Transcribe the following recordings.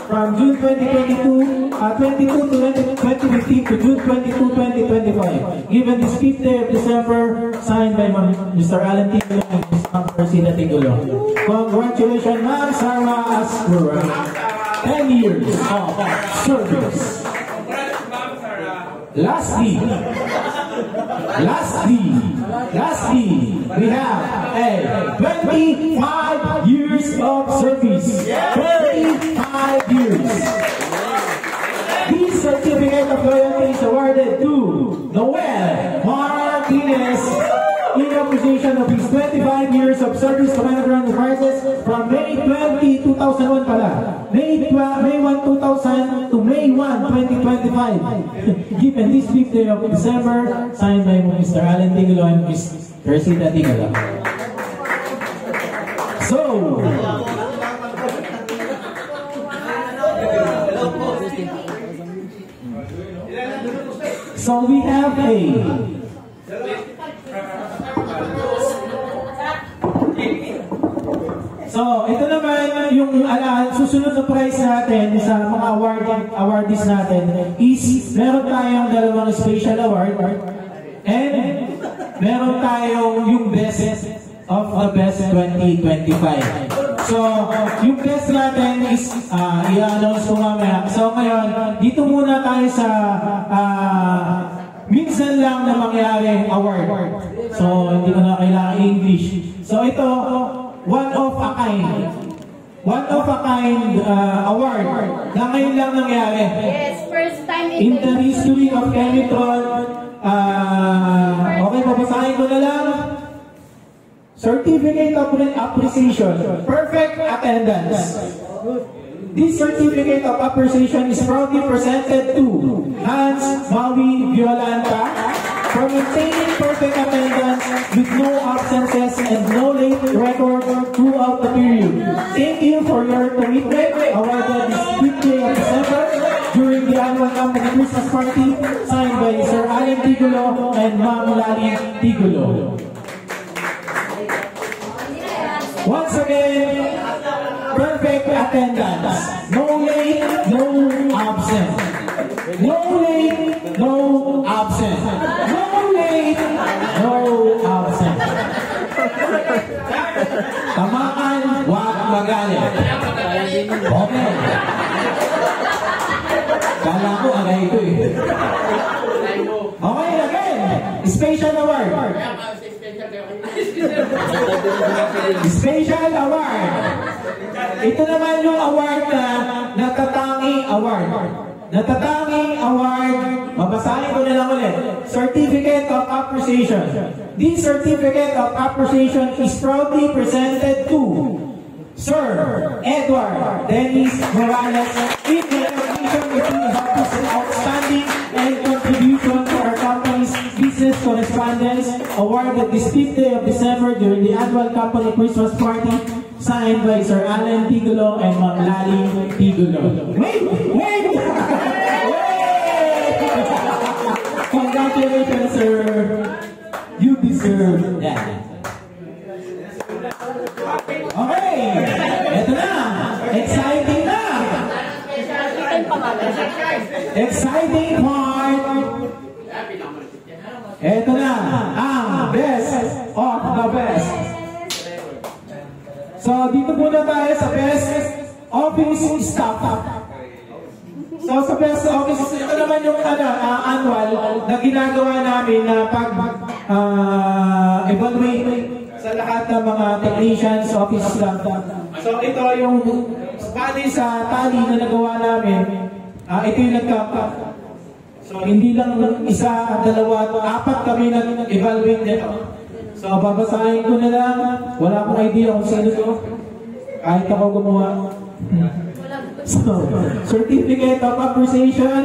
from June 22 to 2015 to June 22, 2025. Given this 5th day of December, signed by Mr. Alan Tigulo and Ms. Persida Tigulo. Congratulations, Ma'am Sarah Ascura. 10 years of service. Lastly, we have a 25 years of service. 25 years. This certificate of loyalty is awarded to Noel Martinez in appreciation of his 25 years of service to Management Enterprises from May 20, 2001 pala. May 1, 2000 to May 1, 2025. Given this 5th day of December, signed by Mr. Alan Tigulo and Ms. Persida Tigulo. So we have a ito naman yung susunod na prize natin sa mga awardees natin is meron tayong dalawang special award and meron tayong yung best of the best 2025. So, yung best natin is i-announce ko mamaya. So ngayon, dito muna tayo sa minsan lang na mangyari award. So, hindi ko na kailangan English. So ito, one of a kind award na ngayon lang nangyari. Yes, first time in the history of Kemitron. Okay, babasahin ko na lang. Certificate of Appreciation, Perfect Attendance. This certificate of appreciation is proudly presented to Hans Maui Violanta for maintaining perfect attendance with no absences and no late record throughout the period. Thank you for your commitment awarded this 5th day of December during the annual company Christmas party, signed by Sir Alan Tigulo and Ma'am Lali Tigulo. Once again, perfect attendance. No late, no absent. No late, no absent. No late, no absent. Tamaan, wag magalit. Okay. Kala ko agay ito eh. Okay, again. Special award. Special award. Ito naman yung award na Natatangi Award. Natatangi Award, mabasahin ko na lang ulit. Certificate of Appreciation. This Certificate of Appreciation is proudly presented to Sir Edward Dennis Morales in recognition of his outstanding and contribution to our company's business correspondence, awarded this 5th day of December during the annual company Christmas party, signed by Sir Alan Tigulo and Ma'am Lali Tigulo. Wait! Congratulations, sir. You deserve that. Okay, eto na. Exciting na. Exciting part. Eto na, ang best of the best. So, dito muna tayo sa best office staff. So, sa best office, ito naman yung annual na ginagawa namin na pag-evaluate sa lahat ng mga technicians, office staff. So, ito yung bali sa tali na nagawa namin. Ito yung nagkapa. So, hindi lang isa, dalawa, apat kami nag-evaluate nito. So, babasahin ko na lang. Wala akong idea kung sino ito. Kahit ako gumawa. So, Certificate of Appreciation,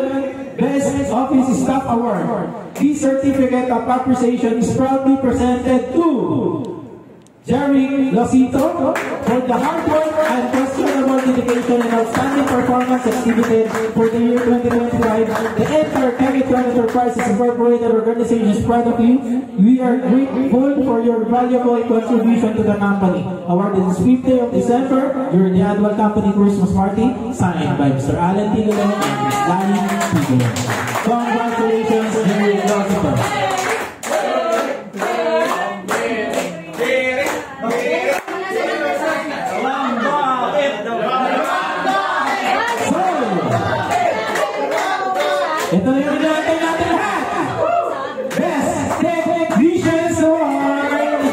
Best Office Staff Award. This Certificate of Appreciation is proudly presented to Jerry Losito for the hard work and questionable valuable dedication and outstanding performance exhibited for the year 2025. The entire Kemit Predator Prize is incorporated organization is proud of you. We are grateful for your valuable contribution to the company. Awarded this 5th day of December during the annual company Christmas party, signed by Mr. Alan Tigolo and Ms. Lani Tigolo. Congratulations, Jerry Rosenberg. Ito na yung pinatay natin lahat! Best Technicians Award!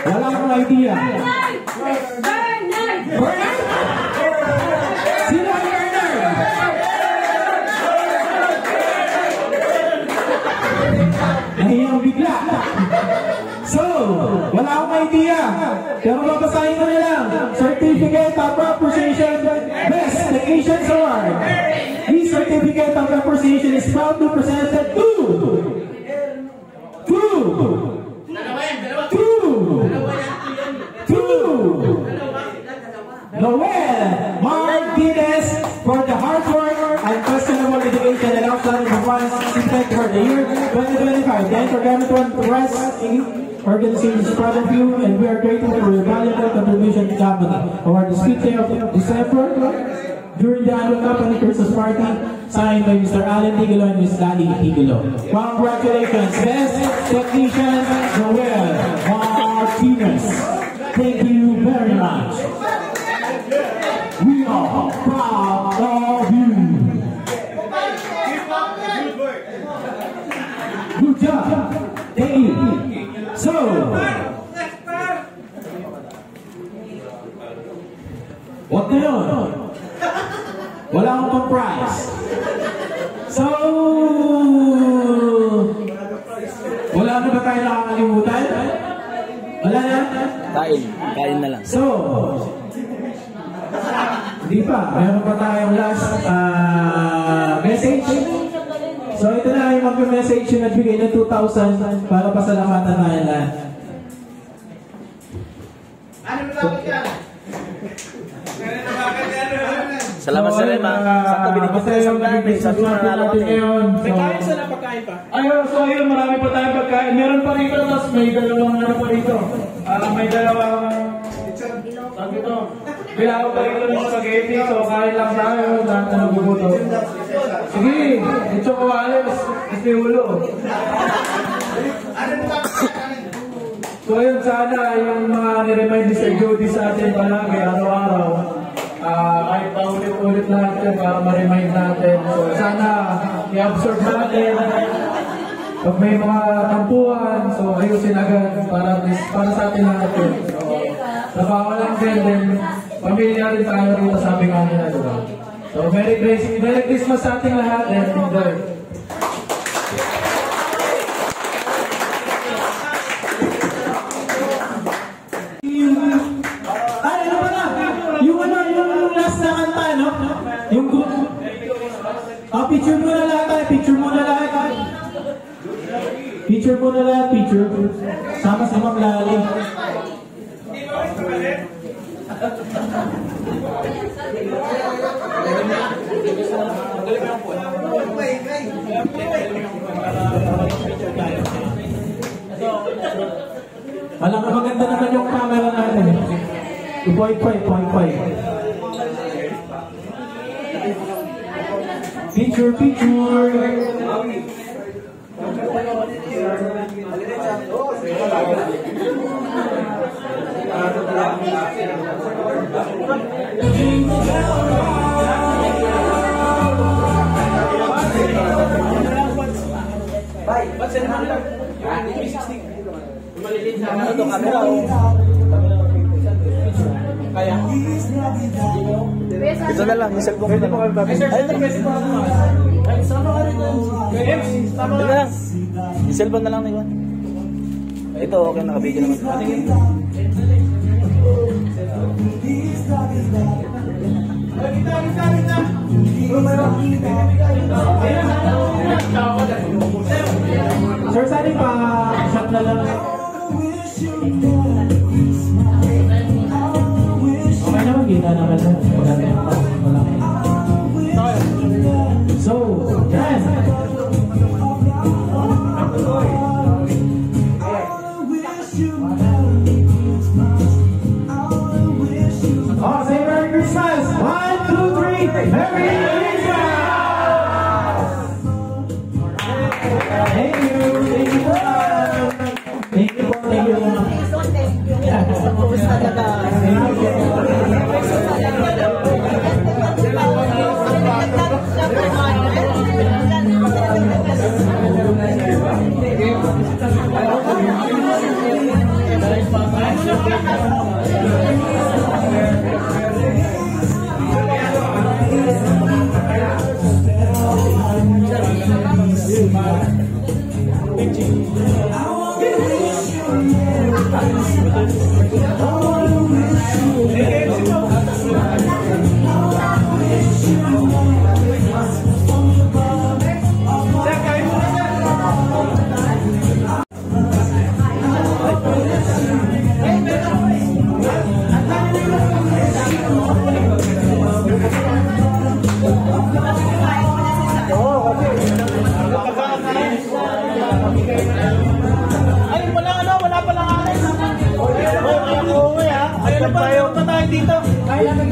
Wala akong idea. Bernard? Sino ang Bernard? Nahiyang bigla. So, wala akong idea. Pero babasahin ko na lang. Certificate of Appreciation Best Technicians Award. This certificate of appreciation is proudly presented to Noel Martinez for the hard work and questionable dedication and outstanding performance exhibited for the year 2025. The Intergovernmental Press Organization is proud of you, and we are grateful for your valuable contribution to the company. Award this 5th day of December during the annual company Christmas party, signed by Mr. Alan Tigolo and Ms. Lani Tigolo. Congratulations, Best Technician Noel Martinez. Thank you very much. We are proud of you. Good job. Thank you. So, what na yun? Wala akong pang-prize. So, wala na ba tayo nakakalimutan? Wala na? Kain na lang. So, hindi pa. Mayroon pa tayong last message. So, ito na yung mag-message yung nagbigay ng 2,000 para pasalamatan tayo lahat. Ano mo lang yan? Salamat sa Rema. Sakto binigyan sa isang birthday. Sabi mo nanalo ka ngayon. May kain sa napagkain pa? Ayun, so yun, marami pa tayong pagkain. Meron pa rito, tapos may dalawang ano pa rito. May dalawang... Sabi ito. Bilao pa rito ng spaghetti, so kain lang tayo. Lahat na naguguto. Sige, ito ko alis. Kasi ulo. So yun, sana yung mga niremind ni Sir Jody sa atin palagi, araw-araw. Kahit paulit-ulit natin para ma-remind natin. So sana i-absorb natin. Pag may mga tampuhan, so ayusin agad para sa atin natin. So, trabaho lang din, pamilya rin tayo rito sa aming kanina, diba? So Merry Christmas sa ating lahat and enjoy. Picture mo na lahat tayo, picture mo na lahat. Picture mo na lahat, picture. Sama sa maglali. Alam mo, maganda naman yung camera natin. 2.5. Picture. Kaya? Ito na lang, yung cellphone ko na lang. Ay, sama ka rin doon. Ito na lang. Yung cellphone na lang na yun. Ito, okay, nakabigyan naman. Sir, saan pa shot na lang? Okay na? maganda. Malaki. So, yan. Oh, say Merry Christmas! 1, 2, 3, Merry Christmas! Thank you! Thank you po! Thank you po! Thank you po!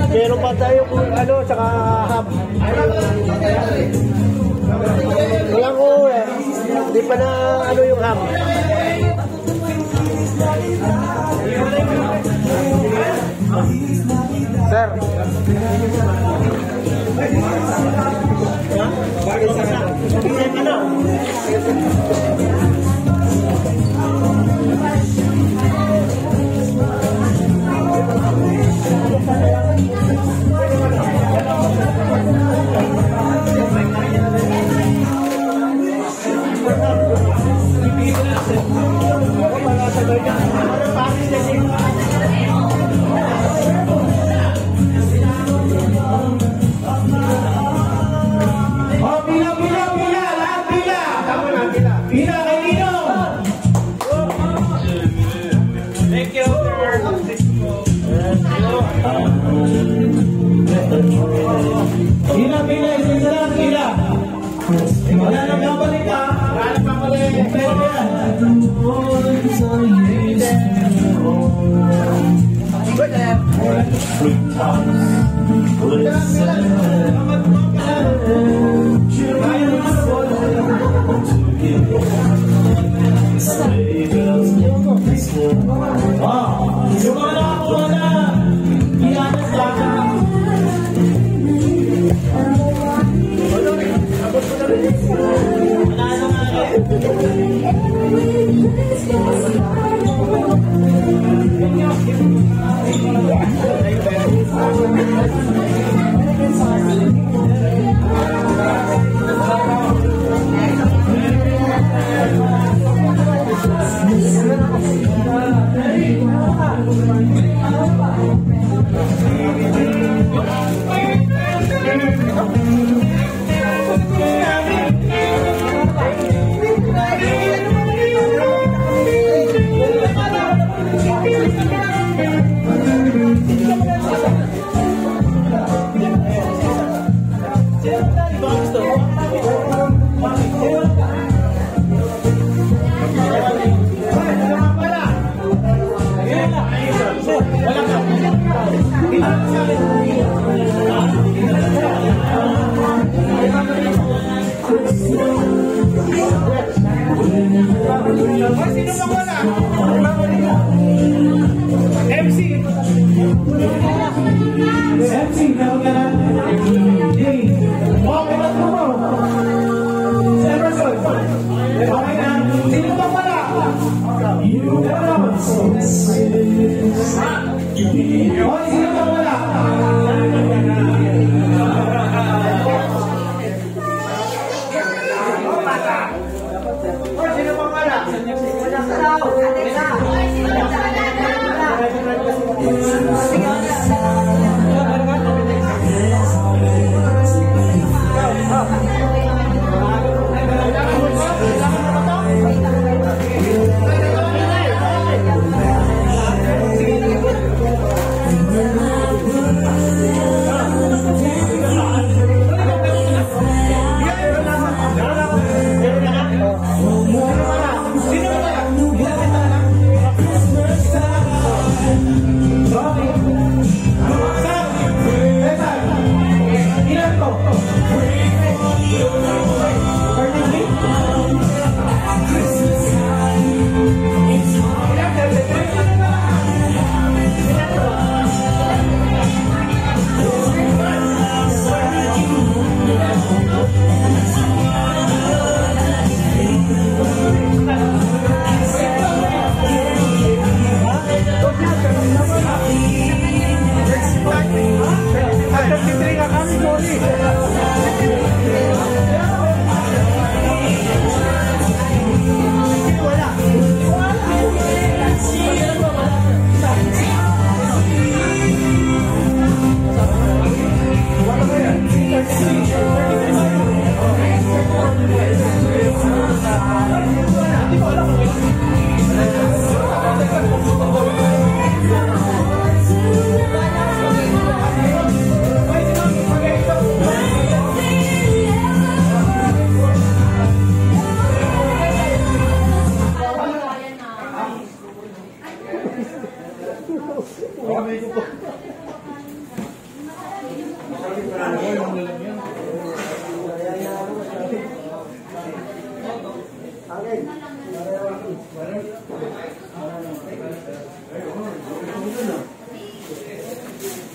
Meron pa tayo kung ano, tsaka hub. Walang ko eh. Hindi pa na ano yung hub. Sir. Bakit sa wala nang babalik ha. Wala nang babalik. Pero yan. Yung mga wala. Iyanas lang. Thank you.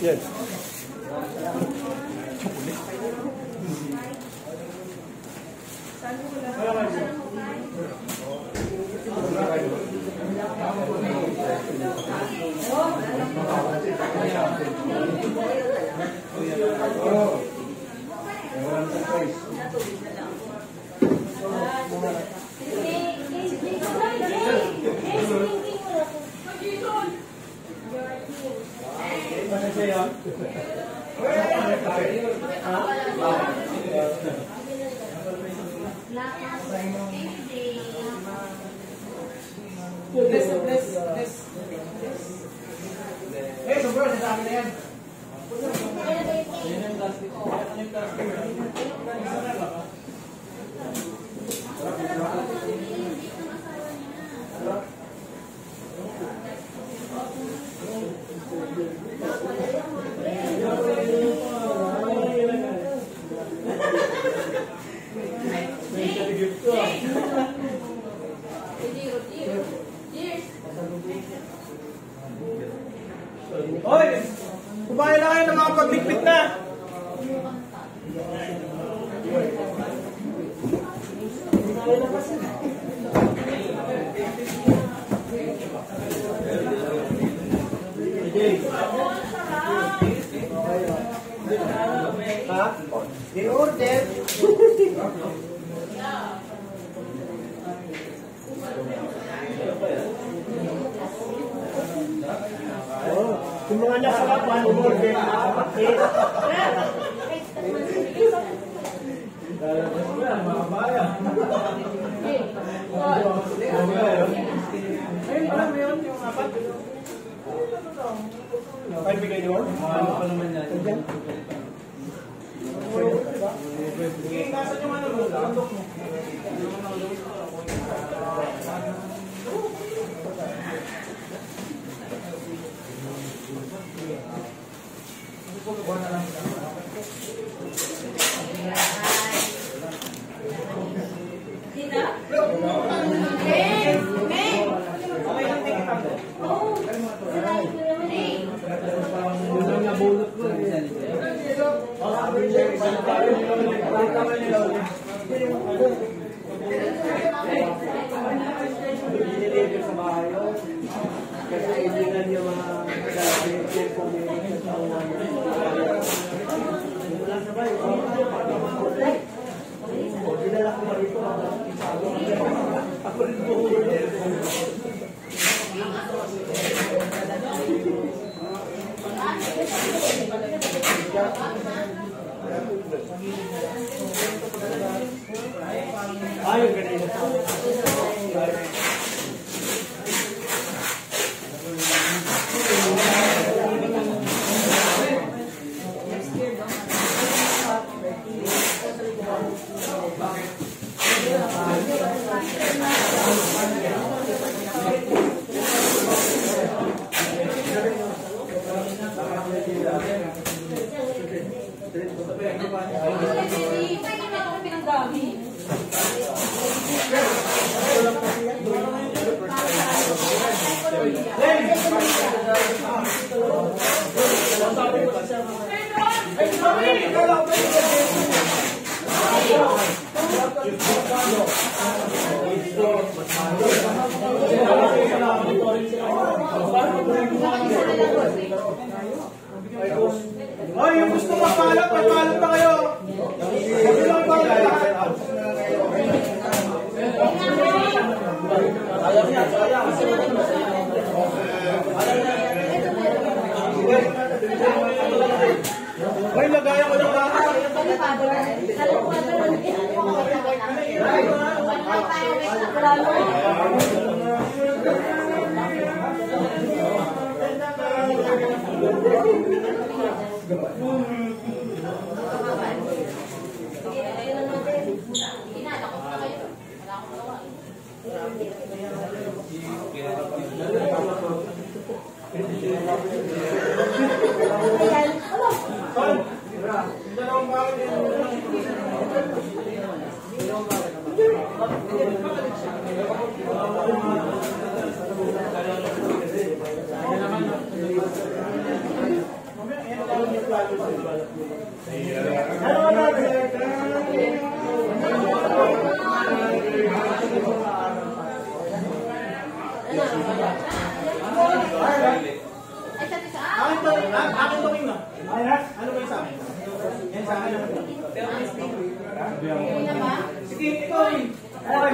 Yes. Hoy! Kumain na kayo ng mga paglikpit na! Ha? In-order? Yung mga nasa kapan, umorder na kapatid. Lalabas mo yan, mga bayan. Ayun pala mo yun, yung apat. Ay, bigay doon? Ano pa naman yan? Okay, nasan yung ano mo? Landok mo. Ay, yung gusto mapalap, mapalap na kayo. Ecuador. Sa Ecuador. Akin gawin na. Ano ba yung sa akin? Yan sa akin. Sige, ikaw eh. Okay,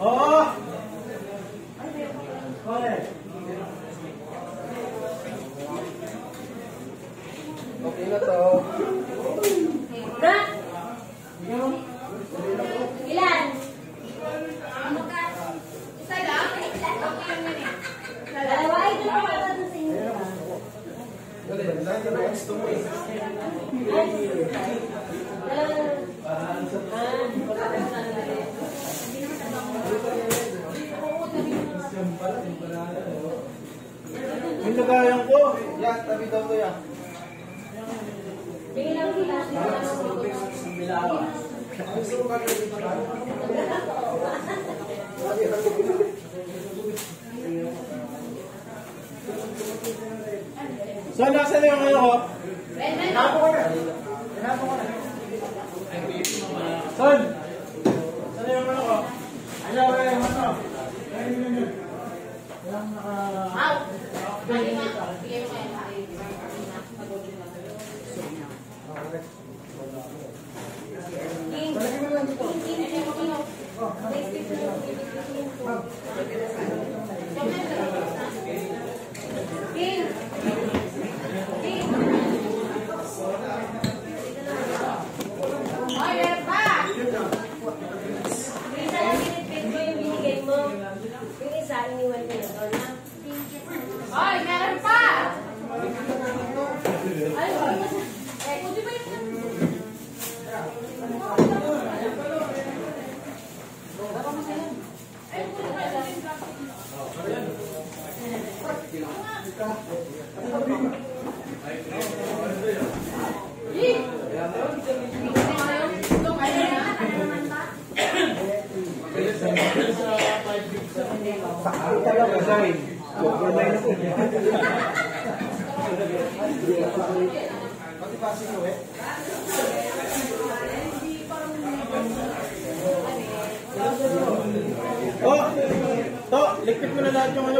Oo! Okay na to. Ilan? Dalawa ay dalawa ka dun sa inyo. Gusto mo eh. May lagayan ko. Yan, tabi daw to yan. Bigyan lang sila. So, nasa na yung ano ko? Hinapo ko na. Son! Saan na yung ano ko? Ayaw ka yung ano? Walang ligpit mo na lahat yung ano,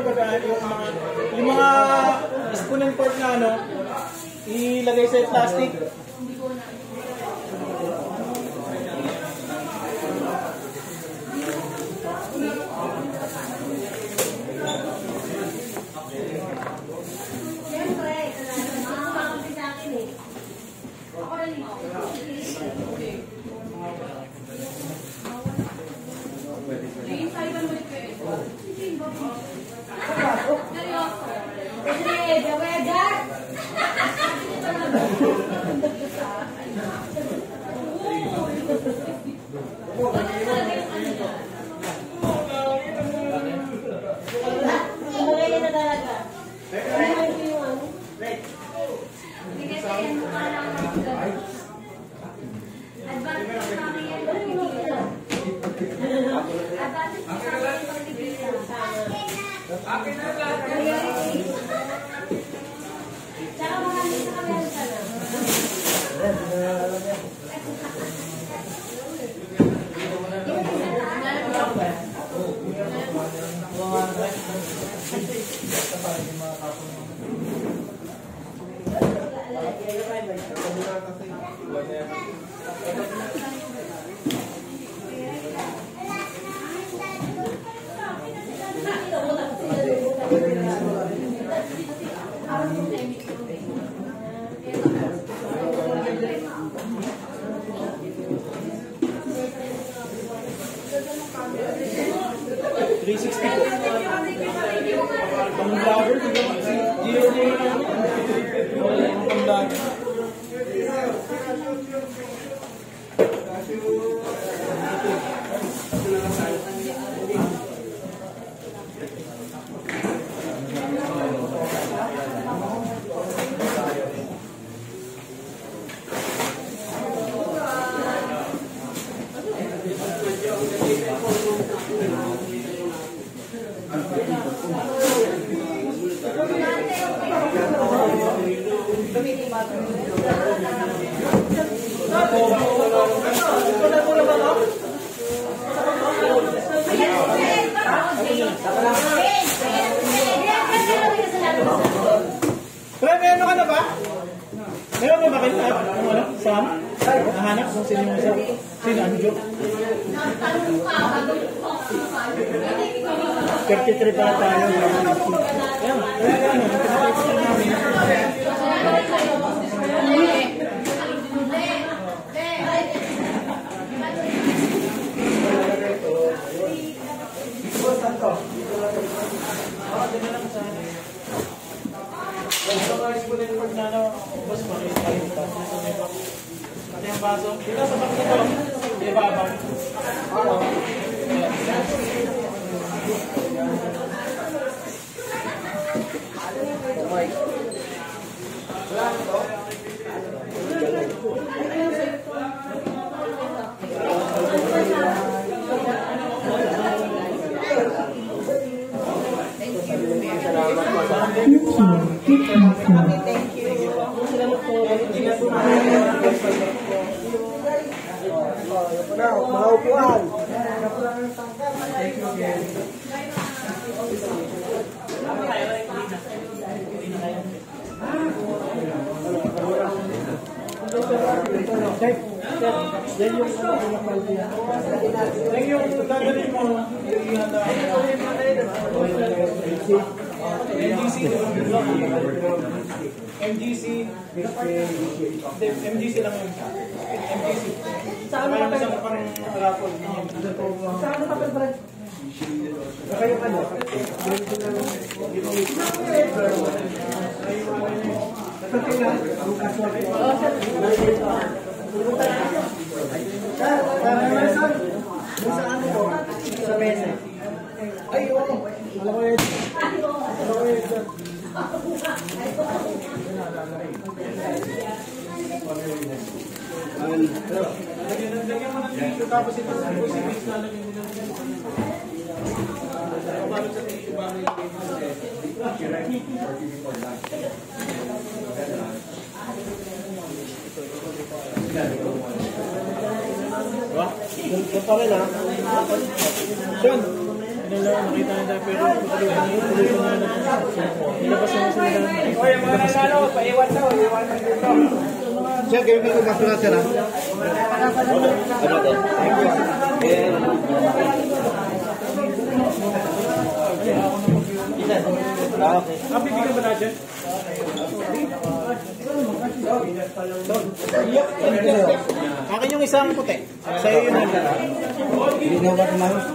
yung mga spoon and fork na ano, ilagay sa plastic. Akin na lahat. Pre, meron ka na ba? Meron mo ba kayo? Ano? Sam? Nahanap kung sino yung isa? Sino? Ano yun? 33 pa tayo. Ayan. Dito sa bakit ito, di ba ba? Mga upuan. Yan yung gagawin mo. MGC lang yun. MGC. Saan mo kapag isang pang raffle? Saan mo kapag brad? Kayo ano? Sa ano po? Sa mesa. Ay, oo. Alam ko yun. Alam ko yun, sir. Lagyan mo ng tissue tapos ito sa busi-bis na lang yung balot sa tissue ba? Ito pa rin ha. Sean, ano lang, nakita nila pero patuloy na nilabas na sa nila. Oye, mga nanalo, paiwan daw, iwan na dito. Sir, gawin ko masulat sir ha. Bibigyan ba natin? Akin yung isang puti. Sa'yo yun lang. Hindi na ba tumayos?